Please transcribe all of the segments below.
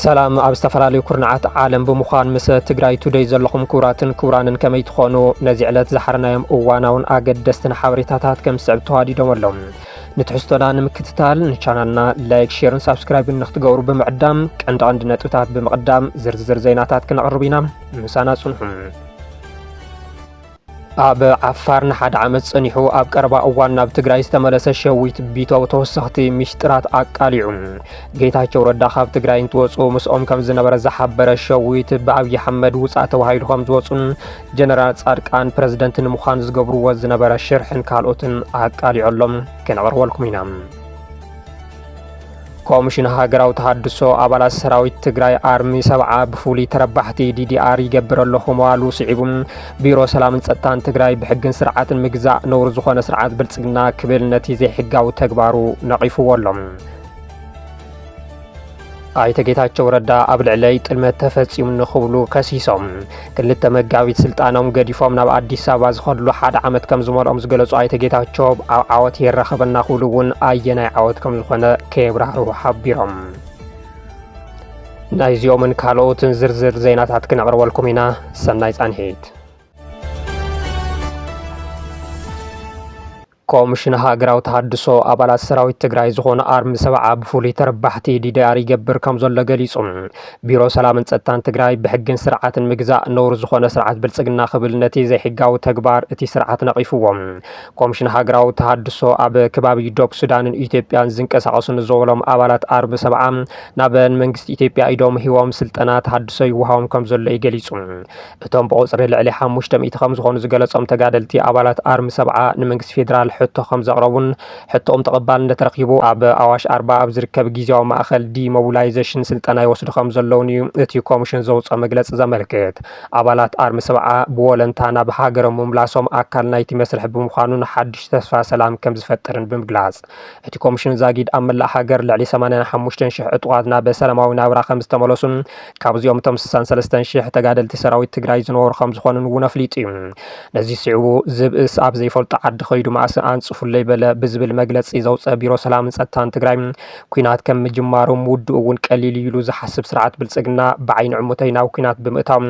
سلام ኣብ ዝተፈላለዩ ኩርናዓት ዓለም ብምዃን ምስ ትግራይ ቱዴይ ዘለኹም ክቡራትን ክቡራንን ከመይ ትኾኑ ነዚ ዕለት ዝሓርናዮም እዋናውን ኣገደስትን ሓበሬታታት ከም ዝስዕብ ተዋዲዶም ኣሎም ንትሕዝቶና ንምክትታል ንቻናልና ላይክ ሼርን ሳብስክራይብን ንኽትገብሩ ብምዕዳም ቀንዲ ነጥብታት ብምቕዳም ዝርዝር ዜናታት ክነቕርብ ኢና ምሳና ጽንሑ ኣብ ዓፋር ንሓደ ዓመት ጸኒሑ ኣብ ቀረባ እዋን ናብ ትግራይ ዝተመለሰ ሸዊት ቢቶ ተወሰኽቲ ሚስጥራት ኣቃሊዑ ጌታቸው ረዳ ካብ ትግራይ እንትወፁ ምስኦም ከም ዝነበረ ዝሓበረ ሸዊት ብኣብይ ኣሕመድ ውፃእ ተባሂሉ ከም ዝወፁን ጀነራል ጻድቃን ፕረዚደንት ንምዃን ዝገብርዎ ዝነበረ ሽርሕን ካልኦትን ኣቃሊዑሎም ከነቕርበልኩም ኢና ኮሚሽን ሃገራዊ ተሃድሶ ኣባላት ሰራዊት ትግራይ ኣርሚ 70 ብፍሉይ ተረባሕቲ ዲዲአር ይገብረሎ ምዋሉ ስዒቡም ቢሮ ሰላምን ጸጥታን ትግራይ ብሕግን ስርዓትን ምግዛእ ነውሪ ዝኾነ ስርዓት ብልጽግና ክብል ነቲ ዘይሕጋዊ ተግባሩ ነቒፍዎሎም ኣይተ ጌታቸው ረዳ ኣብ ልዕለይ ጥልመት ተፈጺሙ ንኽብሉ ከሲሶም ክልተ መጋቢት ስልጣኖም ገዲፎም ናብ ኣዲስ ኣበባ ዝኸድሉ ሓደ ዓመት ከም ዝመልኦም ዝገለጹ ኣይተ ጌታቸው ኣብ ዓወት የራኸበና ክብሉ እውን ኣየናይ ዓወት ከም ዝኾነ ከየብራህሩ ሓቢሮም ናይዚኦምን ካልኦትን ዝርዝር ዜናታት ክነቕርበልኩም ኢና ሰናይ ጻንሒት ኮሚሽን ሃገራዊ ተሃድሶ ኣባላት ሰራዊት ትግራይ ዝኾነ ኣርሚ 70 ብፍሉይ ተረባሕቲ ዲዲአር ይገብር ከም ዘሎ ገሊጹ ቢሮ ሰላምን ጸጥታን ትግራይ ብሕግን ስርዓትን ምግዛእ ነውሪ ዝኾነ ስርዓት ብልጽግና ክብል ነቲ ዘይሕጋዊ ተግባር እቲ ስርዓት ነቒፍዎም ኮሚሽን ሃገራዊ ተሃድሶ ኣብ ከባቢ ዶብ ሱዳንን ኢትዮጵያን ዝንቀሳቐሱ ንዘበሎም ኣባላት ኣርሚ 70 ናብ መንግስቲ ኢትዮጵያ ኢዶም ሂቦም ስልጠና ተሃድሶ ይወሃቦም ከም ዘሎ ይገሊጹ እቶም ብቁጽሪ ልዕሊ 500 ከም ዝኾኑ ዝገለጾም ተጋደልቲ ኣባላት ኣርሚ 70 ንመንግስቲ ፌደራል ሕቶ ከም ዘቕረቡን ሕቶኦም ተቐባልነት ረኺቡ ኣብ ኣዋሽ 40 ኣብ ዝርከብ ጊዜያዊ ማእኸል ዲሞቢላይዜሽን ስልጠና ይወስዱ ከም ዘለውን እዩ እቲ ኮሚሽን ዘውፅኦ መግለፂ ዘመልክት ኣባላት ኣርሚ 70 ብወለንታ ናብ ሃገሮም ምምላሶም ኣካል ናይቲ መስርሕ ብምዃኑን ሓድሽ ተስፋ ሰላም ከም ዝፈጥርን ብምግላጽ እቲ ኮሚሽን ዛጊድ ኣብ መላእ ሃገር ልዕሊ 85,000 ዕጡቓት ናብ ሰላማዊ ናብራ ከም ዝተመለሱን ካብዚኦም እቶም 63,000 ተጋደልቲ ሰራዊት ትግራይ ዝነበሩ ከም ዝኾኑን እውን ኣፍሊጡ እዩ ነዚ ስዕቡ ዝብእስ ኣብ ዘይፈልጦ ዓዲ ኸይዱ ማእሰ አንጽፉለይ በለ ብዝብል መግለጽ ዘውፅአ ቢሮ ሰላምን ጸጥታን ትግራይ ኩናት ከም ምጅማሩ ውድኡ እውን ቀሊል ኢሉ ዝሓስብ ስርዓት ብልጽግና ብዓይኒ ዕሙተይ ናብ ኩናት ብምእታው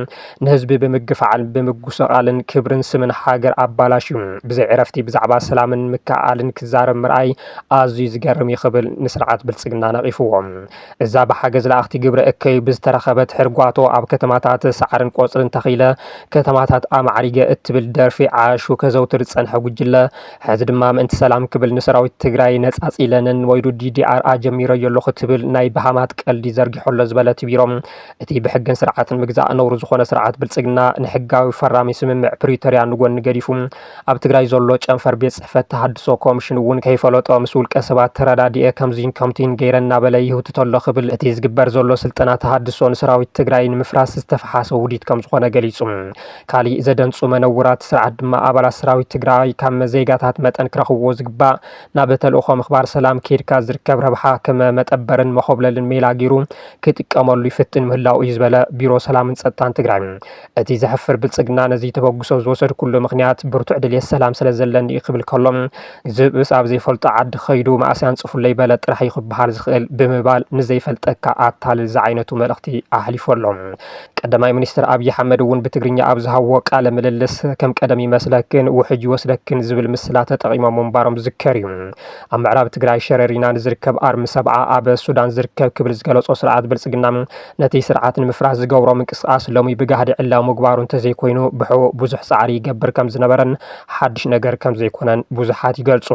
ንህዝቢ ብምግፋዕን ብምጉስቃልን ክብርን ስምን ሃገር ኣባላሽ ብዘይ ዕረፍቲ ብዛዕባ ሰላምን ምክዓልን ክዛረብ ምርኣይ ኣዝዩ ዝገርም ይኽብል ንስርዓት ብልጽግና ነቒፍዎም እዛ ብሓገዝ ለኣኽቲ ግብረ እከይ ብዝተረኸበት ሕርጓቶ ኣብ ከተማታት ሰዓርን ቆጽርን ተኺለ ከተማታት ኣማዕሪገ እትብል ደርፊ ዓሹ ከዘውትር ጸንሐ ጉጅለ ሕዚ ድማ ምእንቲ ሰላም ክብል ንሰራዊት ትግራይ ነጻጺለንን ወይዱ ዲዲአር ኣጀሚረ የሎ ክትብል ናይ ባሃማት ቀልዲ ዘርጊሖሎ ዝበለት ቢሮም እቲ ብሕግን ስርዓትን ምግዛእ ነውሪ ዝኾነ ስርዓት ብልጽግና ንሕጋዊ ፈራሚ ስምምዕ ፕሪቶሪያ ንጎኒ ገዲፉ ኣብ ትግራይ ዘሎ ጨንፈር ቤት ጽሕፈት ተሃድሶ ኮሚሽን እውን ከይፈለጦ ምስ ውልቀ ሰባት ተረዳዲኤ ከምዚን ከምቲን ገይረና በለ ይህውትተሎ ክብል እቲ ዝግበር ዘሎ ስልጠና ተሃድሶ ንሰራዊት ትግራይ ንምፍራስ ዝተፈሓሰ ውዲት ከም ዝኾነ ገሊጹ ካሊእ ዘደንጹ መነውራት ስርዓት ድማ ኣባላት ሰራዊት ትግራይ ካብ መዘጋታት መጠን ክረኽብዎ ዝግባእ ናብ ተልእኾ ምኽባር ሰላም ኬድካ ዝርከብ ረብሓ ከም መጠበርን መኸብለልን ሜላ ገይሩ ክጥቀመሉ ይፍትን ምህላው እዩ ዝበለ ቢሮ ሰላምን ጸጥታን ትግራይ እቲ ዘሕፍር ብልጽግና ነዚ ተበግሶ ዝወሰድ ኩሉ ምኽንያት ብርቱዕ ድልየት ሰላም ስለ ዘለኒ ይኽብል ከሎም ዝብእስ ኣብ ዘይፈልጦ ዓዲ ኸይዱ ማእስያን ጽፉለይ በለ ጥራሕ ይኽብሃል ዝኽእል ብምባል ንዘይፈልጠካ ኣታልል ዝዓይነቱ መልእኽቲ ኣሕሊፎሎም ቀዳማይ ሚኒስትር ኣብይ ኣሕመድ እውን ብትግርኛ ኣብ ዝሃብዎ ቃለ ምልልስ ከም ቀደም ይመስለክን ውሕጅ ይወስደክን ዝብል ምስላ ተጠቒሞም ምንባሮም ዝከር እዩ ኣብ ምዕራብ ትግራይ ሸረሪና ዝርከብ ኣርሚ 70 ኣብ ሱዳን ዝርከብ ክብል ዝገለጾ ስርዓት ብልጽግና ነቲ ስርዓት ንምፍራስ ዝገብሮ ምንቅስቃስ ሎሚ ብጋህዲ ዕላው ምግባሩ እንተዘይኮይኑ ብሕቡእ ብዙሕ ጻዕሪ ይገብር ከም ዝነበረን ሓድሽ ነገር ከም ዘይኮነን ብዙሓት ይገልጹ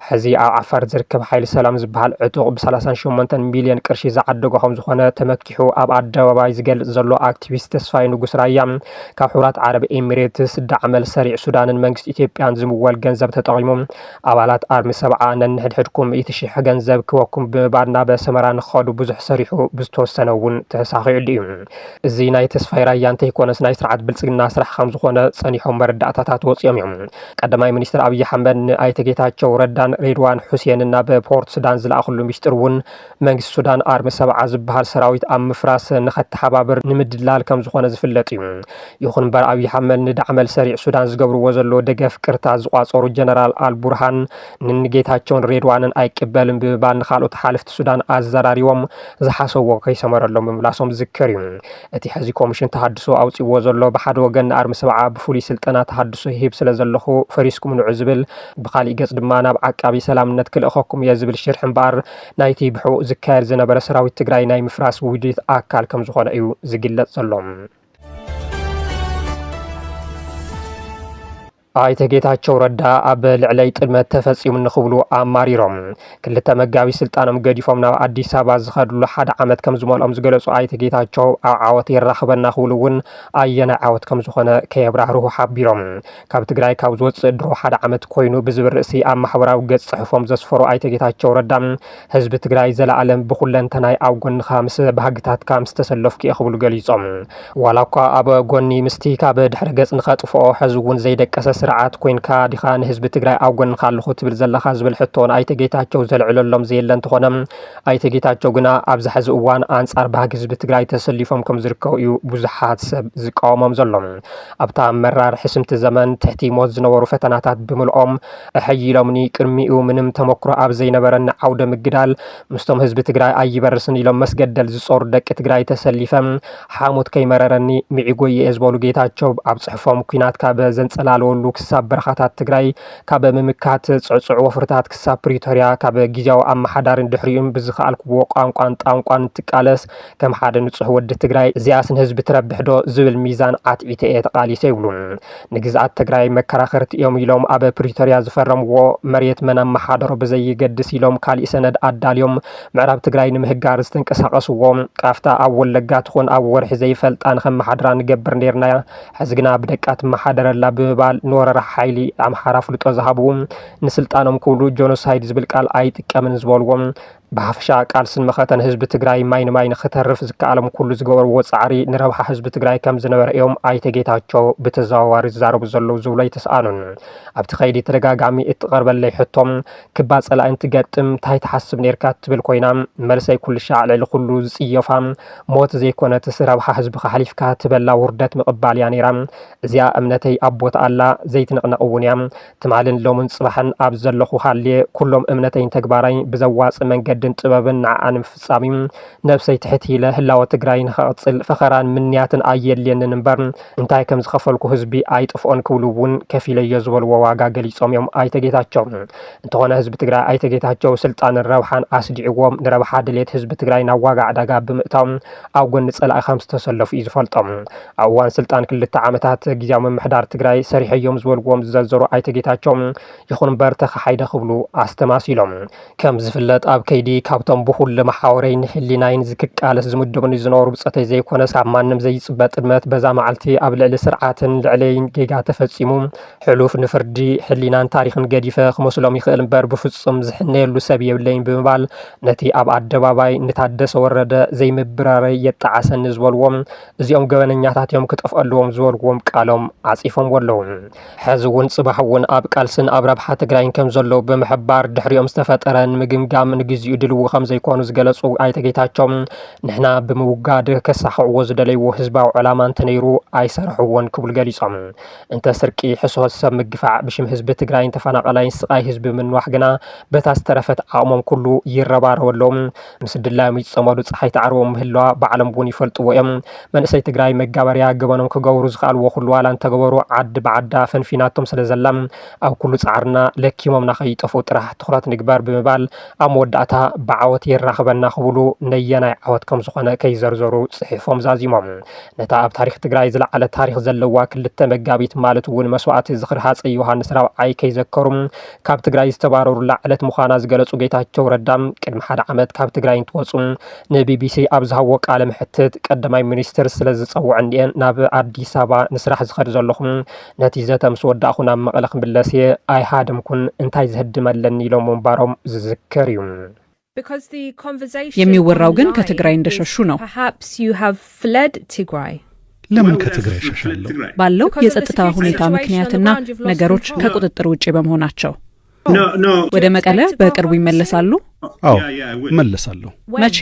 ሕዚ ኣብ ዓፋር ዝርከብ ሓይሊ ሰላም ዝበሃል ዕጡቕ ብ38 ሚልዮን ቅርሺ ዝዓደጎ ከም ዝኾነ ተመኪሑ ኣብ ኣደባባይ ዝገልጽ ዘሎ አክቲቪስት ተስፋይ ንጉስ ራያ ካብ ሕብራት ዓረብ ኤሚሬትስ ዳዕመል ሰሪዕ ሱዳንን መንግስቲ ኢትዮጵያን ዝምወል ገንዘብ ተጠቒሞም ኣባላት ኣርሚ 70 ነንሕድሕድኩም 100,000 ገንዘብ ክወኩም ብምባልና በሰመራ ንኸዱ ብዙሕ ሰሪሑ ብዝተወሰነ እውን ተሳኺዑሉ እዩ እዚ ናይ ተስፋይ ራያ እንተይኮነስ ናይ ስርዓት ብልጽግና ስራሕ ከም ዝኾነ ጸኒሖም መረዳእታታት ወፂኦም እዮም ቀዳማይ ሚኒስትር ኣብይ ኣሕመድ ኣይተ ጌታቸው ረዳን ሬድዋን ሁሴንን ናብ ፖርት ሱዳን ዝለኣኽሉ ሚስጥር እውን መንግስቲ ሱዳን ኣርሚ 70 ዝበሃል ሰራዊት ኣብ ምፍራስ ንኸተሓባብር ንምድላል ከም ዝኾነ ዝፍለጥ እዩ ይኹን እምበር ኣብይ ኣሕመድ ንዳዕመል ሰሪዕ ሱዳን ዝገብርዎ ዘሎ ደገፍ ቅርታ ዝቋፀሩ ጀነራል ጀነራል አልቡርሃን ንጌታቸውን ሬድዋንን አይቀበልም በባን ካልኦት ሓለፍቲ ሱዳን አዘራሪዎም ዝሓሰብዎ ከይሰመረሎም ምላሶም ዝከር እዩ እቲ ሕዚ ኮሚሽን ተሃድሶ አውፂዎ ዘሎ ብሓደ ወገን አርሚ ሰብዓ ብፍሉይ ስልጠና ተሃድሶ ይህብ ስለ ዘለኹ ፈሪስኩም ንዑ ዝብል ብኻሊእ ገጽ ድማ ናብ ዓቃቢ ሰላምነት ክልእኸኩም እየ ዝብል ሽርሕ እምበር ናይቲ ብሕቡእ ዝካየድ ዝነበረ ሰራዊት ትግራይ ናይ ምፍራስ ውድት አካል ከም ዝኾነ እዩ ዝግለጽ ዘሎ አይተ ጌታቸው ረዳ አብ ልዕለይ ጥልመት ተፈጺሙ ንኽብሉ አማሪሮም ክልተ መጋቢ ስልጣኖም ገዲፎም ናብ አዲስ አበባ ዝኸድሉ ሓደ ዓመት ከም ዝመልኦም ዝገለጹ አይተ ጌታቸው ኣብ ዓወት ይራኽበና ክብሉ እውን አየና ዓወት ከም ዝኾነ ከየብራህርሁ ሓቢሮም ካብ ትግራይ ካብ ዝወፅእ ድሮ ሓደ ዓመት ኮይኑ ብዝብል ርእሲ ኣብ ማሕበራዊ ገጽ ጽሑፎም ዘስፈሩ አይተ ጌታቸው ረዳ ህዝቢ ትግራይ ዘለዓለም ብኹለንተናይ ኣብ ጎንኻ ምስ ባህግታትካ ምስ ተሰለፍኩ እየ ክብሉ ገሊጾም ዋላ እኳ ኣብ ጎኒ ምስቲ ካብ ድሕሪ ገጽ ንኸጥፍኦ ሕዚ እውን ዘይደቀሰ ስርዓት ኮይንካ ዲኻ ንህዝቢ ትግራይ ኣብ ጎንካ ኣለኹ ትብል ዘለኻ ዝብል ሕቶን አይተ ጌታቸው ዘልዕለሎም ዘየለ እንትኾነ አይተ ጌታቸው ግና ኣብዚ ሕዚ እዋን አንጻር ባህጊ ህዝቢ ትግራይ ተሰሊፎም ከም ዝርከቡ እዩ ብዙሓት ሰብ ዝቃወሞም ዘሎም ኣብታ መራር ሕስምቲ ዘመን ትሕቲ ሞት ዝነበሩ ፈተናታት ብምልኦም ኣሕይሎምኒ ቅድሚኡ ምንም ተመክሮ ኣብ ዘይነበረኒ ዓውደ ምግዳል ምስቶም ህዝቢ ትግራይ ኣይበርስን ኢሎም መስገደል ዝጾሩ ደቂ ትግራይ ተሰሊፈም ሓሞት ከይመረረኒ ሚዒጎይ እየ ዝበሉ ጌታቸው ኣብ ጽሑፎም ኩናት ካብ ዘንጸላለወሉ ክሳብ በረኻታት ትግራይ ካብ ምምካት ጽዕጽዕ ወፍርታት ክሳብ ፕሪቶሪያ ካብ ጊዜያዊ ኣመሓዳርን ድሕሪኡን ብዝኸኣልክዎ ቋንቋን ጣንቋን ትቃለስ ከም ሓደ ንጹህ ወዲ ትግራይ እዚኣስን ህዝቢ ትረብሕ ዶ ዝብል ሚዛን ዓጥዒተ እየ ተቓሊሰ ይብሉ ንግዝኣት ትግራይ መከራኸርቲ እዮም ኢሎም ኣብ ፕሪቶሪያ ዝፈረምዎ መሬት መናመሓደሮ ብዘይገድስ ኢሎም ካልእ ሰነድ ኣዳልዮም ምዕራብ ትግራይ ንምህጋር ዝተንቀሳቐስዎ ቃፍታ ኣብ ወለጋ ትኹን ኣብ ወርሒ ዘይፈልጣን ከም መሓደራ ንገብር ነርና ሕዚ ግና ብደቃት መሓደረላ ብምባል ወረራ ሓይሊ ኣምሓራ ፍልጦ ዝሃብዎ ንስልጣኖም ክብሉ ጆኖሳይድ ዝብል ቃል ኣይጥቀምን ዝበልዎም ብሓፈሻ ቃልስን መኸተን ህዝቢ ትግራይ ማይን ማይን ክተርፍ ዝከኣሎም ኩሉ ዝገበርዎ ጻዕሪ ንረብሓ ህዝቢ ትግራይ ከም ዝነበረ እዮም አይተ ጌታቸው ብተዘዋዋሪ ዝዛረቡ ዘለው ዝብሎ ይተስኣኑን ኣብቲ ኸይዲ ተደጋጋሚ እትቐርበለይ ሕቶም ክባ ጸላእን ትገጥም ታይ ተሓስብ ነርካ ትብል ኮይና መልሰይ ኩሉ ሻዕልዕ ኩሉ ዝጽየፋ ሞት ዘይኮነት ረብሓ ህዝቢ ሓሊፍካ ትበላ ውርደት ምቕባል ያ ነራ እዚኣ እምነተይ ኣቦት ኣላ ዘይትንቕነቕ እውን እያ ትማልን ሎምን ጽባሕን ኣብ ዘለኹ ሃልየ ኩሎም እምነተይን ተግባራይ ብዘዋጽ መንገዲ ጥበብን ንዓን ፍጻሚ ነብሰይ ትሕቲለ ህላወ ትግራይ ንኸቕጽል ፈኸራን ምንያትን ኣየልየንን እምበር እንታይ ከም ዝኸፈልኩ ህዝቢ ኣይጥፍኦን ክብሉ እውን ከፊለዮ ዝበልዎ ዋጋ ገሊጾም እዮም አይተ ጌታቸው እንተኾነ ህዝቢ ትግራይ አይተ ጌታቸው ስልጣንን ረብሓን ኣስዲዕዎም ንረብሓ ድሌት ህዝቢ ትግራይ ናብ ዋጋ ዕዳጋ ብምእታው ኣብ ጎኒ ጸላኢ ከም ዝተሰለፉ እዩ ዝፈልጦም ኣብ እዋን ስልጣን ክልተ ዓመታት ጊዜያዊ ምምሕዳር ትግራይ ሰሪሐዮም ዝበልዎም ዝዘርዘሩ አይተ ጌታቸው ይኹን እምበር ተኻሓይደ ክብሉ ኣስተማሲሎም ከም ዝፍለጥ ኣብ ከይዲ ካብቶም ብኹሉ መሓወረይ ንሕሊናይን ዝክቃለስ ዝምድቡን ዝነበሩ ብፀተይ ዘይኮነ ካብ ማንም ዘይጽበጥ ጥድመት በዛ መዓልቲ ኣብ ልዕሊ ስርዓትን ልዕለይን ጌጋ ተፈጺሙ ሕሉፍ ንፍርዲ ሕሊናን ታሪኽን ገዲፈ ክመስሎም ይኽእል እምበር ብፍጹም ዝሕነየሉ ሰብ የብለይን ብምባል ነቲ ኣብ ኣደባባይ ንታደሰ ወረደ ዘይምብራረይ የጣዓሰኒ ዝበልዎም እዚኦም ገበነኛታት እዮም ክጠፍአልዎም ዝበልዎም ቃሎም ዓጺፎም ወለው ሕዚ እውን ጽባሕ እውን ኣብ ቃልስን ኣብ ረብሓ ትግራይን ከም ዘለው ብምሕባር ድሕሪኦም ዝተፈጠረ ንምግምጋም ንግዚኡ ድልው ከም ዘይኮኑ ዝገለጹ አይተ ጌታቸው ንሕና ብምውጋድ ከሳኽዕዎ ዝደለይዎ ህዝባዊ ዕላማ እንተነይሩ ኣይሰርሕዎን ክብሉ ገሊጾም እንተ ስርቂ ሕሶት ሰብ ምግፋዕ ብሽም ህዝቢ ትግራይን ተፈናቐላይን ስቃይ ህዝቢ ምንዋሕ ግና በታ ዝተረፈት ዓቕሞም ኩሉ ይረባረበሎም ምስ ድላዮም ይጸመዱ ፀሓይ ተዓርቦም ምህለዋ ባዕሎም እውን ይፈልጥዎ እዮም መንእሰይ ትግራይ መጋበርያ ገበኖም ክገብሩ ዝኽኣልዎ ኩሉ ዋላ እንተገበሩ ዓዲ ብዓዳ ፈንፊናቶም ስለ ዘላ ኣብ ኩሉ ጻዕርና ለኪሞም ናኸይጠፉ ጥራሕ ትኹረት ንግበር ብምባል ኣብ መወዳእታ ብዓወት ይራኽበና ክብሉ ነየናይ ዓወት ከም ዝኾነ ከይዘርዘሩ ጽሒፎም ዛዚሞም ነታ ኣብ ታሪክ ትግራይ ዝለዓለ ታሪክ ዘለዋ ክልተ መጋቢት ማለት እውን መስዋዕቲ ዝኽሪ ሃፀይ ዮሃንስ ራብዓይ ከይዘከሩ ካብ ትግራይ ዝተባረሩላ ዕለት ምዃና ዝገለጹ ጌታቸው ረዳም ቅድሚ ሓደ ዓመት ካብ ትግራይ እንትወጹ ንቢቢሲ ኣብ ዝሃቦ ቃለ ምሕትት ቀዳማይ ሚኒስትር ስለ ዝጸውዕ እንዲአን ናብ ኣዲስ ኣበባ ንስራሕ ዝኸድ ዘለኹም ነቲ ዘተ ምስ ወዳእኹ ናብ መቐለ ክምለስ ኣይሃድምኩን እንታይ ዝህድመለኒ ኢሎም ምንባሮም ዝዝከር እዩ የሚወራው ግን ከትግራይ እንደሸሹ ነው ለምን ከትግራይ ሸሻለሁ ባለው የጸጥታ ሁኔታ ምክንያትና ነገሮች ከቁጥጥር ውጪ በመሆናቸው ወደ መቀለ በቅርቡ ይመለሳሉ አዎ መለሳለሁ መቼ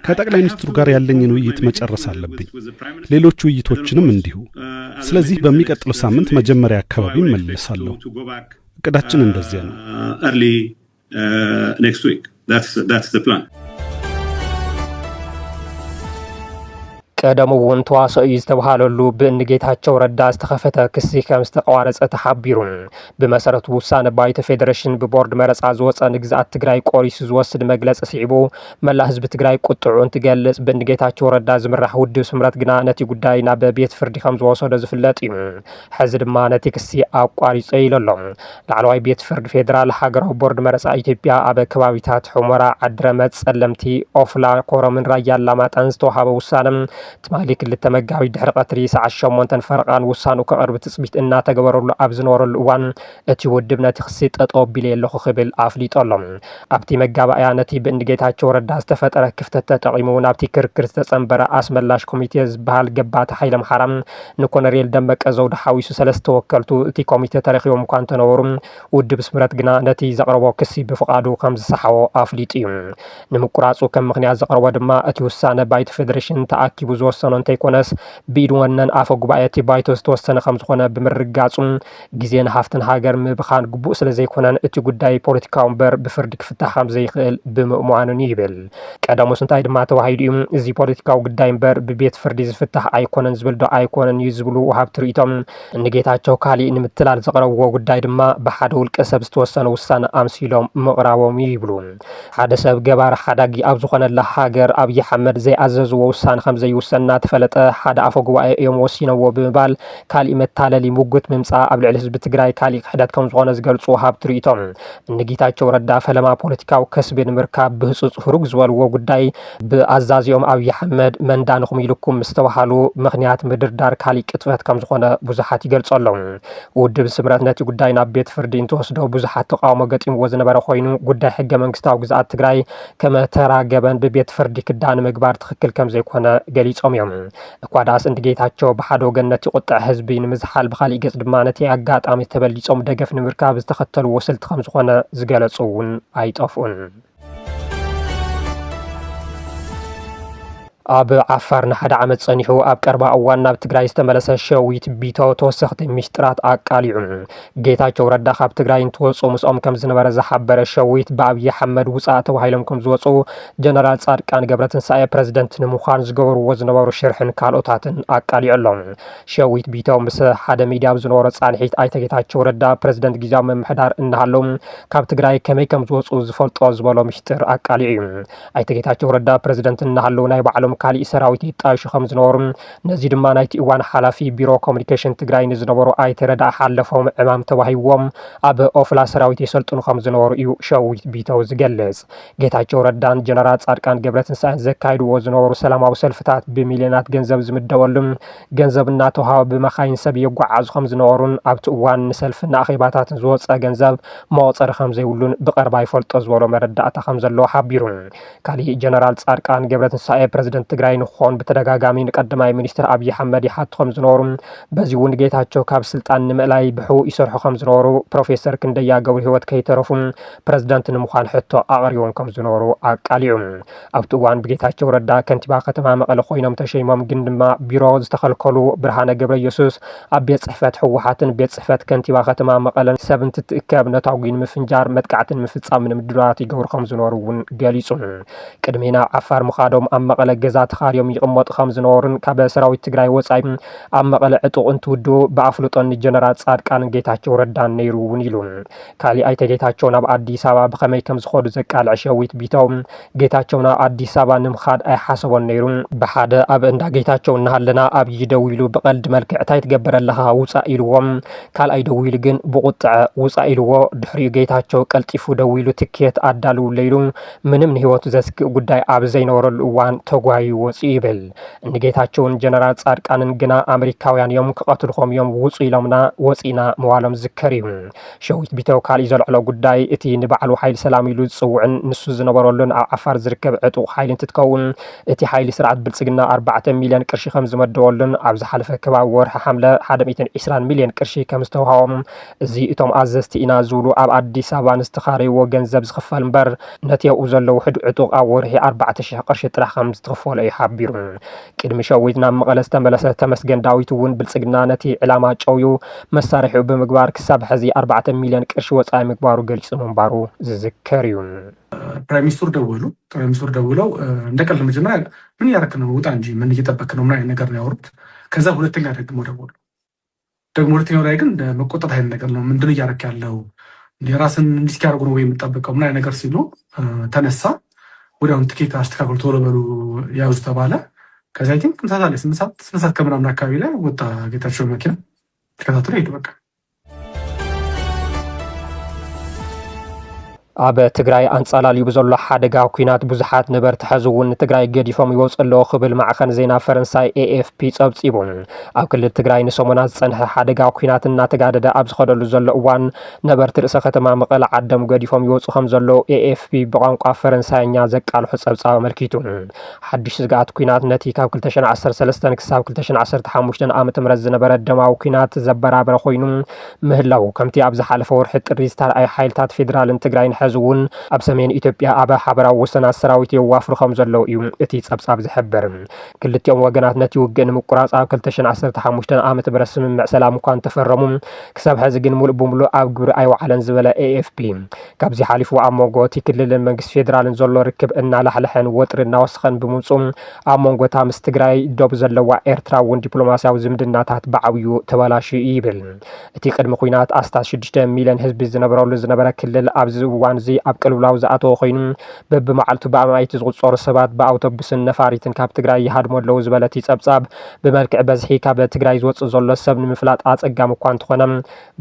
ከጠቅላይ ሚኒስትሩ ጋር ያለኝን ውይይት መጨረስ አለብኝ ሌሎች ውይይቶችንም እንዲሁ ስለዚህ በሚቀጥለው ሳምንት መጀመሪያ አካባቢ እመለሳለሁ። እቅዳችን እንደዚያ ነው። ቀደም እውን ተዋስኦ እዩ ዝተባሃለሉ ብእንጌታቸው ረዳ ዝተኸፈተ ክሲ ከም ዝተቋረፀ ተሓቢሩ ብመሰረቱ ውሳነ ባይቶ ፌደሬሽን ብቦርድ መረፃ ዝወፀ ንግዛኣት ትግራይ ቆሪሱ ዝወስድ መግለፂ ስዒቡ መላእ ህዝቢ ትግራይ ቁጥዑ እንትገልጽ ብእንጌታቸው ረዳ ዝምራሕ ውድብ ስምረት ግና ነቲ ጉዳይ ናብ ቤት ፍርዲ ከም ዝወሰዶ ዝፍለጥ እዩ። ሕዚ ድማ ነቲ ክሲ ኣቋሪፀ ኢሉ ኣሎ። ላዕለዋይ ቤት ፍርዲ ፌደራል ሃገራዊ ቦርድ መረፃ ኢትዮጵያ ኣብ ከባቢታት ሑመራ፣ ዓድረመፅ፣ ጸለምቲ፣ ኦፍላ፣ ኮረምን፣ ራያ ኣላማጣን ዝተዋሃበ ውሳነ ትማሊ ክልተ መጋቢት ድሕሪ ቀትሪ ሰዓት 8 ፈረቓን ውሳኑ ከቕርቢ ትፅቢት እናተገበረሉ ኣብ ዝነበረሉ እዋን እቲ ውድብ ነቲ ክሲ ጠጠው ኣቢለ ኣለኹ ክብል ኣፍሊጡ ኣሎ። ኣብቲ መጋባእያ ነቲ ብእንጌታቸው ረዳ ዝተፈጠረ ክፍተት ተጠቒሙ ናብቲ ክርክር ዝተጸንበረ ኣስመላሽ ኮሚቴ ዝበሃል ገባቲ ሓይለ ምሓራ ንኮነሬል ደመቀ ዘውዱ ሓዊሱ 3 ወከልቱ እቲ ኮሚቴ ተረኺቦም እኳ እንተነበሩ ውድብ ስምረት ግና ነቲ ዘቕረቦ ክሲ ብፍቓዱ ከም ዝሰሓቦ ኣፍሊጡ እዩ። ንምቁራፁ ከም ምክንያት ዘቕረቦ ድማ እቲ ውሳነ ባይቶ ፌደሬሽን ተኣኪቡ ዝወሰኖ እንተይኮነስ ብኢድ ወነን ኣፈ ጉባኤ እቲ ባይቶ ዝተወሰነ ከም ዝኾነ ብምርጋጹ ግዜን ሃፍትን ሃገር ምብኻን ግቡእ ስለ ዘይኮነን እቲ ጉዳይ ፖለቲካዊ እምበር ብፍርዲ ክፍታሕ ከም ዘይኽእል ብምእሙዓኑን ይብል። ቀዳሙስ እንታይ ድማ ተባሂሉ እዩ እዚ ፖለቲካዊ ጉዳይ እምበር ብቤት ፍርዲ ዝፍታሕ ኣይኮነን ዝብል ዶ ኣይኮነን እዩ ዝብሉ ወሃብቲ ርእቶም ንጌታቸው ካሊእ ንምትላል ዘቕረብዎ ጉዳይ ድማ ብሓደ ውልቀ ሰብ ዝተወሰነ ውሳነ ኣምሲሎም ምቕራቦም ይብሉ። ሓደ ሰብ ገባር ሓዳጊ ኣብ ዝኾነላ ሃገር ኣብይ ኣሕመድ ዘይኣዘዝዎ ውሳነ ከም ዘይውሰና ተፈለጠ ሓደ ኣፈ ጉባኤ እዮም ወሲነዎ ብምባል ካሊእ መታለሊ ሙጉት ምምፃእ ኣብ ልዕሊ ህዝቢ ትግራይ ካሊእ ክሕደት ከም ዝኾነ ዝገልጹ ወሃብቲ ርእቶም ንጌታቸው ረዳ ፈለማ ፖለቲካዊ ከስቢ ንምርካብ ብህፁፅ ህሩግ ዝበልዎ ጉዳይ ብኣዛዚኦም ኣብይ ኣሕመድ መንዳንኹም ኢልኩም ምስ ተባሃሉ ምክንያት ምድርዳር ካሊእ ቅጥፈት ከም ዝኾነ ብዙሓት ይገልጹ ኣለዉ። ውድብ ስምረት ነቲ ጉዳይ ናብ ቤት ፍርዲ እንትወስዶ ብዙሓት ተቃውሞ ገጢምዎ ዝነበረ ኮይኑ ጉዳይ ሕገ መንግስታዊ ግዝኣት ትግራይ ከመተራገበን ብቤት ፍርዲ ክዳን ምግባር ትኽክል ከም ዘይኮነ ገሊፆም እዮም። እኳ ዳስ እንጌታቸው ብሓደ ወገን ነቲ ቁጥዕ ህዝቢ ንምዝሓል ብካሊእ ገጽ ድማ ነቲ ኣጋጣሚ ተበሊፆም ደገፍ ንምርካብ ዝተኸተልዎ ስልቲ ከም ዝኾነ ዝገለጹ እውን ኣይጠፍኡን። ኣብ ዓፋር ንሓደ ዓመት ጸኒሑ ኣብ ቀረባ እዋን ናብ ትግራይ ዝተመለሰ ሸዊት ቢቶ ተወሰኽቲ ሚስጥራት ኣቃሊዑ ጌታቸው ረዳ ካብ ትግራይ እንትወፁ ምስኦም ከም ዝነበረ ዝሓበረ ሸዊት ብኣብይ ኣሕመድ ውፃእ ተባሂሎም ከም ዝወፁ ጀነራል ጻድቃን ገብረትንሳኤ ፕረዚደንት ንምዃን ዝገበርዎ ዝነበሩ ሽርሕን ካልኦታትን ኣቃሊዑ ኣሎ። ሸዊት ቢቶ ምስ ሓደ ሚድያ ዝነበሮ ጻንሒት ኣይተ ጌታቸው ረዳ ፕረዚደንት ጊዜያዊ ምምሕዳር እናሃለው ካብ ትግራይ ከመይ ከም ዝወፁ ዝፈልጦ ዝበሎ ሚስጥር ኣቃሊዑ እዩ። ኣይተ ጌታቸው ረዳ ፕረዚደንት እናሃለው ናይ ባዕሎም ካሊእ ሰራዊት ይጣይሹ ከም ዝነበሩ ነዚ ድማ ናይቲ እዋን ሓላፊ ቢሮ ኮሙኒኬሽን ትግራይ ንዝነበሩ ኣይተረዳ ሓለፎም ዕማም ተባሂዎም ኣብ ኦፍላ ሰራዊት የሰልጥኑ ከም ዝነበሩ እዩ ሸዊት ቢተው ዝገልጽ። ጌታቸው ረዳን ጀነራል ጻድቃን ገብረትንሳኤን ዘካይድዎ ዝነበሩ ሰላማዊ ሰልፍታት ብሚልዮናት ገንዘብ ዝምደበሉን ገንዘብ እናተውሃበ ብመኻይን ሰብ የጓዓዙ ከም ዝነበሩን ኣብቲ እዋን ንሰልፍና ኣኼባታትን ዝወፀ ገንዘብ መወፀሪ ከም ዘይብሉን ብቐርባ ይፈልጦ ዝበሎ መረዳእታ ከም ዘለዎ ሓቢሩ። ካሊእ ጀነራል ጻድቃን ገብረትንሳኤ ፕረዚደንት ትግራይ ንኾን ብተደጋጋሚ ንቀዳማይ ሚኒስትር ኣብይ ኣሕመድ ይሓቱ ከም ዝነበሩ በዚ እውን ጌታቸው ካብ ስልጣን ንምእላይ ብሕው ይሰርሑ ከም ዝነበሩ ፕሮፌሰር ክንደያ ገብሩ ህይወት ከይተረፉ ፕረዚደንት ንምዃን ሕቶ ኣቕሪቦም ከም ዝነበሩ ኣቃሊዑ። ኣብቲ እዋን ብጌታቸው ረዳ ከንቲባ ከተማ መቐለ ኮይኖም ተሸይሞም ግን ድማ ቢሮ ዝተኸልከሉ ብርሃነ ገብረ ኢየሱስ ኣብ ቤት ጽሕፈት ሕወሓትን ቤት ጽሕፈት ከንቲባ ከተማ መቐለን ሰብ እንትትእከብ ነታጉን ምፍንጃር መጥቃዕትን ምፍጻም ንምድላዋት ይገብሩ ከም ዝነበሩ እውን ገሊጹ። ቅድሜና ዓፋር ምኻዶም ኣብ መቐለ ገዛ ተኻርዮም ይቕመጡ ከም ዝነበሩን ካብ ሰራዊት ትግራይ ወጻኢ ኣብ መቐለ ዕጡቕ እንትውድኡ ብኣፍልጦን ጀነራል ጻድቃን ጌታቸው ረዳን ነይሩ እውን ኢሉ። ካሊእ ኣይተ ጌታቸው ናብ ኣዲስ ኣበባ ብኸመይ ከም ዝኸዱ ዘቃልዕ ሸዊት ቢተው ጌታቸው ናብ ኣዲስ ኣበባ ንምኻድ ኣይሓሰቦን ነይሩ። ብሓደ ኣብ እንዳ ጌታቸው እናሃለና ኣብይ ደው ኢሉ ብቐልዲ መልክዕ እንታይ ትገብር ኣለኻ ውፃእ ኢልዎም፣ ካልኣይ ደው ኢሉ ግን ብቁጥዐ ውፃእ ኢልዎ። ድሕሪኡ ጌታቸው ቀልጢፉ ደው ኢሉ ትኬት ኣዳልውለ ኢሉ ምንም ንህይወቱ ዘስግእ ጉዳይ ኣብ ዘይነበረሉ እዋን ተጓዩ ወፂኡ ይብል። ንጌታቸውን ጀነራል ጻድቃንን ግና ኣሜሪካውያን እዮም ክቐትልኹም እዮም ውፁ ኢሎምና ወፂና መዋሎም ዝከር እዩ። ሸዊት ቢተው ካሊእ ዘልዕሎ ጉዳይ እቲ ንባዕሉ ሓይሊ ሰላም ኢሉ ዝፅውዕን ንሱ ዝነበረሉን ኣብ ዓፋር ዝርከብ ዕጡቕ ሓይሊ እንትትከውን እቲ ሓይሊ ስርዓት ብልጽግና 4 ሚልዮን ቅርሺ ከም ዝመደበሉን ኣብ ዝሓለፈ ከባቢ ወርሒ ሓምለ 120 ሚልዮን ቅርሺ ከም ዝተውሃቦም እዚ እቶም ኣዘዝቲ ኢና ዝብሉ ኣብ ኣዲስ ኣበባ ንዝተኻረይዎ ገንዘብ ዝኽፈል እምበር ነቲ ኣብኡ ዘለዉ ሕዱ ዕጡቕ ኣብ ወርሒ 4,000 ቅርሺ ጥራሕ ከም ዝትኽፈሉ ከምዝመልኦ ይሓቢሩ ቅድሚ ሸዊት ናብ መቐለ ዝተመለሰ ተመስገን ዳዊት እውን ብልጽግና ነቲ ዕላማ ጨውዩ መሳርሒኡ ብምግባር ክሳብ ሕዚ 4 ሚልዮን ቅርሺ ወጻኢ ምግባሩ ገሊጹ ምንባሩ ዝዝከር እዩ። ፕራይም ሚኒስትሩ ደውለው እንደ ቀልድ መጀመሪያ ምን ያረክ ነው ውጣ እንጂ ምን እየጠበክ ነው ምን አይነት ነገር ነው ያወሩት። ከዛ ሁለተኛ ደግሞ ሁለተኛው ላይ ግን መቆጣት አይነት ነገር ነው ምንድን ነው እያረክ ያለው የራስን እንዲስኪያርጉ ነው ወይ የምጠብቀው ምን አይነት ነገር ሲሉ ተነሳ። ወዲያውኑ ትኬት አስተካክሎ ቶሎ በሉ ያዙ ተባለ። ከዛ አይ ቲንክ ስንት ሰዓት ከምናምን አካባቢ ላይ ወጣ ጌታቸው መኪና ተከታትሎ ሄዱ በቃ። ኣብ ትግራይ ኣንጻላልዩ ብዘሎ ሓደጋ ኩናት ብዙሓት ነበርቲ ሕዚ እውን ትግራይ ገዲፎም ይወፁ ኣለዉ ክብል ማዕከን ዜና ፈረንሳይ ኤኤፍፒ ጸብጺቡ ኣብ ክልል ትግራይ ንሰሞናት ዝጸንሐ ሓደጋ ኩናት እናተጋደደ ኣብ ዝኸደሉ ዘሎ እዋን ነበርቲ ርእሰ ከተማ መቐለ ዓዶም ገዲፎም ይወፁ ከም ዘለዉ ኤኤፍፒ ብቋንቋ ፈረንሳይኛ ዘቃልሖ ጸብጻብ ኣመልኪቱ ሓድሽ ስግኣት ኩናት ነቲ ካብ 2013 ክሳብ 2015 ዓመተ ምህረት ዝነበረ ደማዊ ኩናት ዘበራበረ ኮይኑ ምህላው ከምቲ ኣብ ዝሓለፈ ወርሒ ጥሪ ዝተርኣየ ሓይልታት ፌደራልን ትግራይን ሕዚ እውን ኣብ ሰሜን ኢትዮጵያ ኣብ ሓበራዊ ወሰናት ሰራዊት የዋፍሩ ከም ዘለዉ እዩ እቲ ጸብጻብ ዝሕብር። ክልቲኦም ወገናት ነቲ ውግእ ንምቁራጽ ኣብ 2015 ዓመተ ምህረት ስምምዕ ሰላም እኳ ተፈረሙ ክሳብ ሕዚ ግን ሙሉእ ብሙሉእ ኣብ ግብሪ ኣይወዓለን ዝበለ ኤኤፍፒ ካብዚ ሓሊፉ ኣብ መንጎ እቲ ክልልን መንግስቲ ፌደራልን ዘሎ ርክብ እናላሕልሐን ወጥሪ እናወስኸን ብምውፁ ኣብ መንጎታ ምስ ትግራይ ዶብ ዘለዋ ኤርትራ እውን ዲፕሎማስያዊ ዝምድናታት ብዓብዩ ተበላሽዩ ይብል። እቲ ቅድሚ ኩናት ኣስታት 6 ሚልዮን ህዝቢ ዝነበረሉ ዝነበረ ክልል ኣብዚ እዋን እዚ ኣብ ቅልውላው ዝኣተወ ኮይኑ በብመዓልቱ ብኣማይቲ ዝቁጸሩ ሰባት ብኣውቶቡስን ነፋሪትን ካብ ትግራይ ይሃድሙ ኣለዉ ዝበለት ጸብጻብ ብመልክዕ በዝሒ ካብ ትግራይ ዝወፅእ ዘሎ ሰብ ንምፍላጥ ኣጸጋሚ እኳ እንተኾነ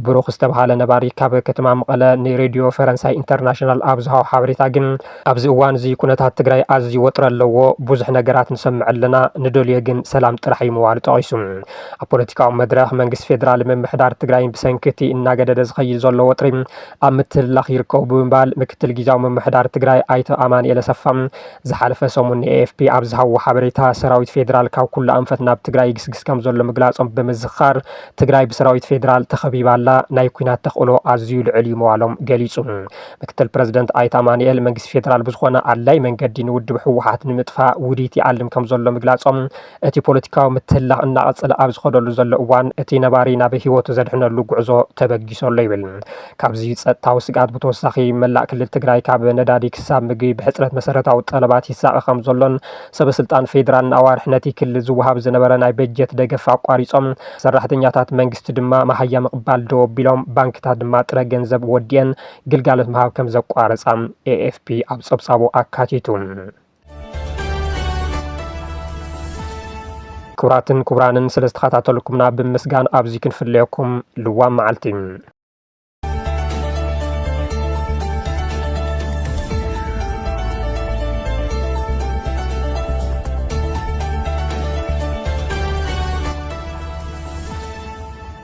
ብሩኽ ዝተባሃለ ነባሪ ካብ ከተማ መቐለ ንሬድዮ ፈረንሳይ ኢንተርናሽናል ኣብ ዝሃቦ ሓበሬታ ግን ኣብዚ እዋን እዚ ኩነታት ትግራይ ኣዝዩ ወጥሪ ኣለዎ ብዙሕ ነገራት ንሰምዕ ኣለና ንደልዮ ግን ሰላም ጥራሕ ምባሉ ጠቒሱ ኣብ ፖለቲካዊ መድረኽ መንግስቲ ፌደራል ምምሕዳር ትግራይ ብሰንኪቲ እናገደደ ዝኸይድ ዘሎ ወጥሪ ኣብ ምትልላኽ ይርከቡ ብምባል ምክትል ጊዜያዊ ምምሕዳር ትግራይ ኣይተ ኣማኑኤል ኣሰፋ ዝሓለፈ ሰሙን ኤኤፍፒ ኣብ ዝሃብዎ ሓበሬታ ሰራዊት ፌደራል ካብ ኩሉ ኣንፈት ናብ ትግራይ ይግስግስ ከም ዘሎ ምግላጾም ብምዝኻር ትግራይ ብሰራዊት ፌደራል ተኸቢባላ ናይ ኩናት ተኽእሎ ኣዝዩ ልዕል እዩ ምባሎም ገሊጹ። ምክትል ፕረዚደንት ኣይተ ኣማኑኤል መንግስቲ ፌደራል ብዝኾነ ኣድላይ መንገዲ ንውድብ ሕወሓት ንምጥፋእ ውዲት ይዓልም ከም ዘሎ ምግላጾም እቲ ፖለቲካዊ ምትህላኽ እናቐጽለ ኣብ ዝኸደሉ ዘሎ እዋን እቲ ነባሪ ናብ ሂወቱ ዘድሕነሉ ጉዕዞ ተበጊሶ ኣሎ ይብል። ካብዚ ጸጥታዊ ስጋት ብተወሳኺ መላእ ክልል ትግራይ ካብ ነዳዲ ክሳብ ምግቢ ብሕፅረት መሰረታዊ ጠለባት ይሳቀ ከም ዘሎን ሰበስልጣን ፌደራልን ኣዋርሕ ነቲ ክልል ዝወሃብ ዝነበረ ናይ በጀት ደገፍ ኣቋሪጾም ሰራሕተኛታት መንግስቲ ድማ ማሃያ ምቕባል ደው ኣቢሎም ባንክታት ድማ ጥረ ገንዘብ ወዲአን ግልጋሎት ምሃብ ከም ዘቋረጻ ኤኤፍፒ ኣብ ጸብጻቡ ኣካቲቱ። ክቡራትን ክቡራንን ስለ ዝተኸታተልኩምና ብምስጋን ኣብዚ ክንፍለየኩም ልዋም መዓልቲ